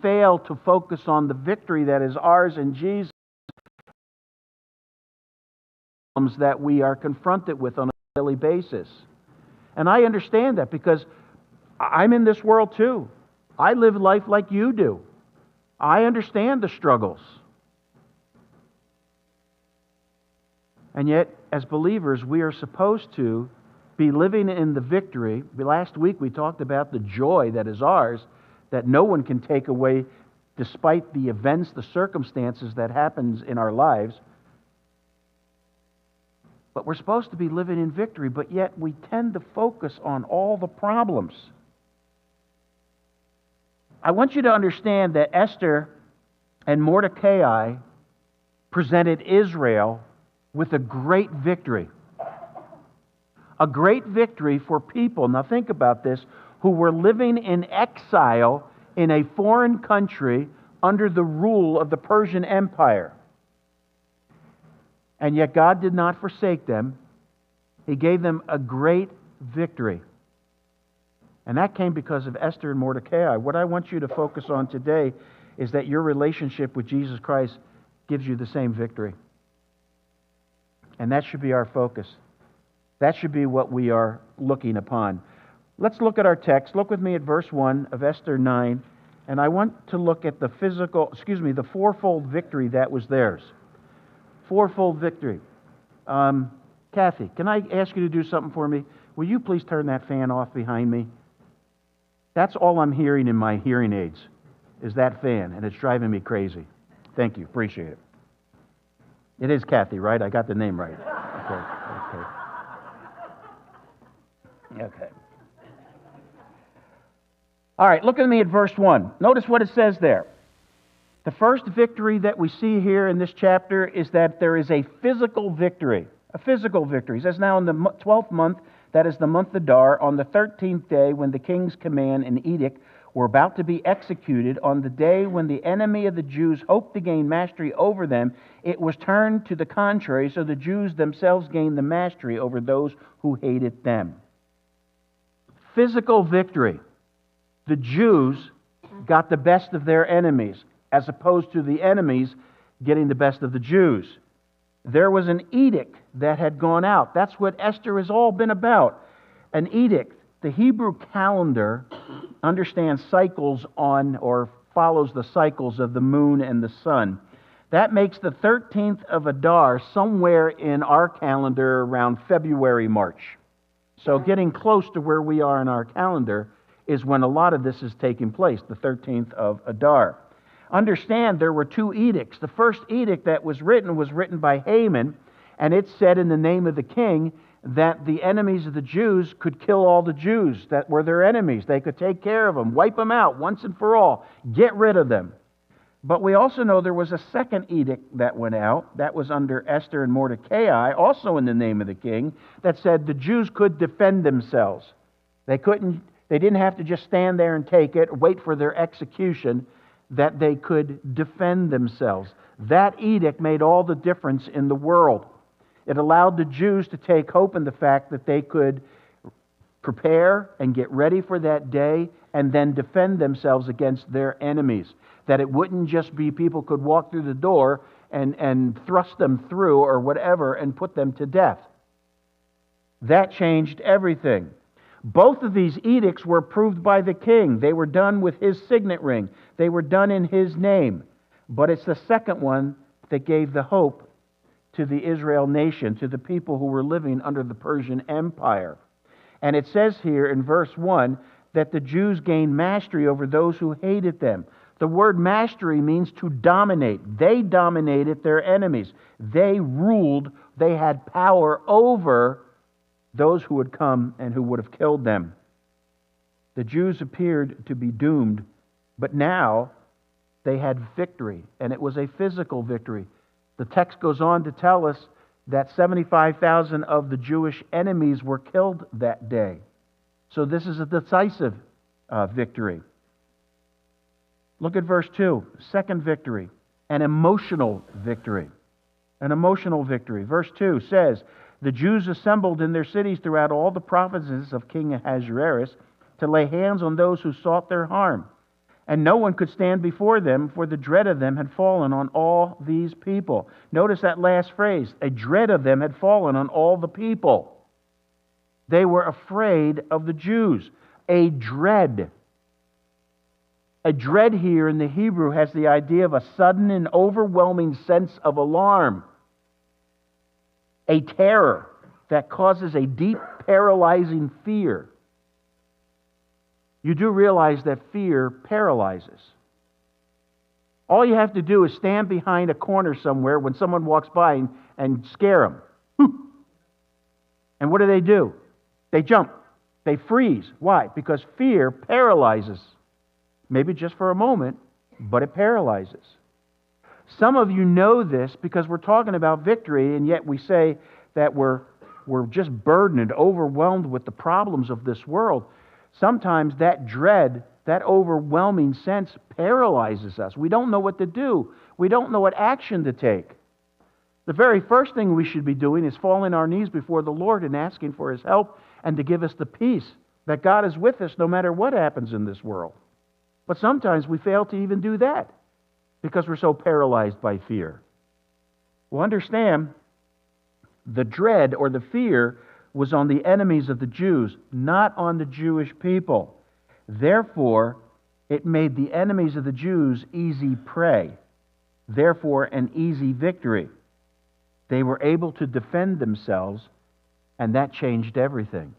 fail to focus on the victory that is ours in Jesus that we are confronted with on a daily basis. And I understand that because I'm in this world too. I live life like you do. I understand the struggles. And yet, as believers, we are supposed to be living in the victory. Last week we talked about the joy that is ours, that no one can take away despite the events, the circumstances that happens in our lives. But we're supposed to be living in victory, but yet we tend to focus on all the problems. I want you to understand that Esther and Mordecai presented Israel with a great victory. A great victory for people, now think about this, who were living in exile in a foreign country under the rule of the Persian Empire. And yet God did not forsake them. He gave them a great victory. And that came because of Esther and Mordecai. What I want you to focus on today is that your relationship with Jesus Christ gives you the same victory. And that should be our focus. That should be what we are looking upon. Let's look at our text. Look with me at verse 1 of Esther 9. And I want to look at the fourfold victory that was theirs. Fourfold victory. Kathy, can I ask you to do something for me? Will you please turn that fan off behind me? That's all I'm hearing in my hearing aids, is that fan, and it's driving me crazy. Thank you. Appreciate it. It is Kathy, right? I got the name right. Okay. All right, look at me at verse 1. Notice what it says there. The first victory that we see here in this chapter is that there is a physical victory. A physical victory. It says, now in the 12th month, that is the month Adar, on the 13th day when the king's command and edict were about to be executed, on the day when the enemy of the Jews hoped to gain mastery over them, it was turned to the contrary, so the Jews themselves gained the mastery over those who hated them. Physical victory. The Jews got the best of their enemies, as opposed to the enemies getting the best of the Jews. There was an edict that had gone out. That's what Esther has all been about. An edict. The Hebrew calendar understands cycles on, or follows the cycles of the moon and the sun. That makes the 13th of Adar somewhere in our calendar around February, March. So getting close to where we are in our calendar is when a lot of this is taking place, the 13th of Adar. Understand there were two edicts. The first edict that was written by Haman, and it said in the name of the king that the enemies of the Jews could kill all the Jews that were their enemies. They could take care of them, wipe them out once and for all, get rid of them. But we also know there was a second edict that went out, that was under Esther and Mordecai, also in the name of the king, that said the Jews could defend themselves. They didn't have to just stand there and take it, wait for their execution, that they could defend themselves. That edict made all the difference in the world. It allowed the Jews to take hope in the fact that they could prepare and get ready for that day and then defend themselves against their enemies. That it wouldn't just be people could walk through the door and thrust them through or whatever and put them to death. That changed everything. Both of these edicts were approved by the king. They were done with his signet ring. They were done in his name. But it's the second one that gave the hope to the Israel nation, to the people who were living under the Persian Empire. And it says here in verse 1 that the Jews gained mastery over those who hated them. The word mastery means to dominate. They dominated their enemies. They ruled. They had power over those who would come and who would have killed them. The Jews appeared to be doomed, but now they had victory, and it was a physical victory. The text goes on to tell us that 75,000 of the Jewish enemies were killed that day. So this is a decisive victory. Look at verse 2. Second victory, an emotional victory. An emotional victory. Verse 2 says, the Jews assembled in their cities throughout all the provinces of King Ahasuerus to lay hands on those who sought their harm. And no one could stand before them, for the dread of them had fallen on all these people. Notice that last phrase, a dread of them had fallen on all the people. They were afraid of the Jews. A dread. A dread here in the Hebrew has the idea of a sudden and overwhelming sense of alarm. A terror that causes a deep, paralyzing fear. You do realize that fear paralyzes. All you have to do is stand behind a corner somewhere when someone walks by and scare them. And what do? They jump. They freeze. Why? Because fear paralyzes. Maybe just for a moment, but it paralyzes. Some of you know this because we're talking about victory, and yet we say that we're just burdened, overwhelmed with the problems of this world. Sometimes that dread, that overwhelming sense paralyzes us. We don't know what to do. We don't know what action to take. The very first thing we should be doing is falling on our knees before the Lord and asking for His help and to give us the peace that God is with us no matter what happens in this world. But sometimes we fail to even do that because we're so paralyzed by fear. Well, understand, the dread or the fear was on the enemies of the Jews, not on the Jewish people. Therefore, it made the enemies of the Jews easy prey. Therefore, an easy victory. They were able to defend themselves, and that changed everything.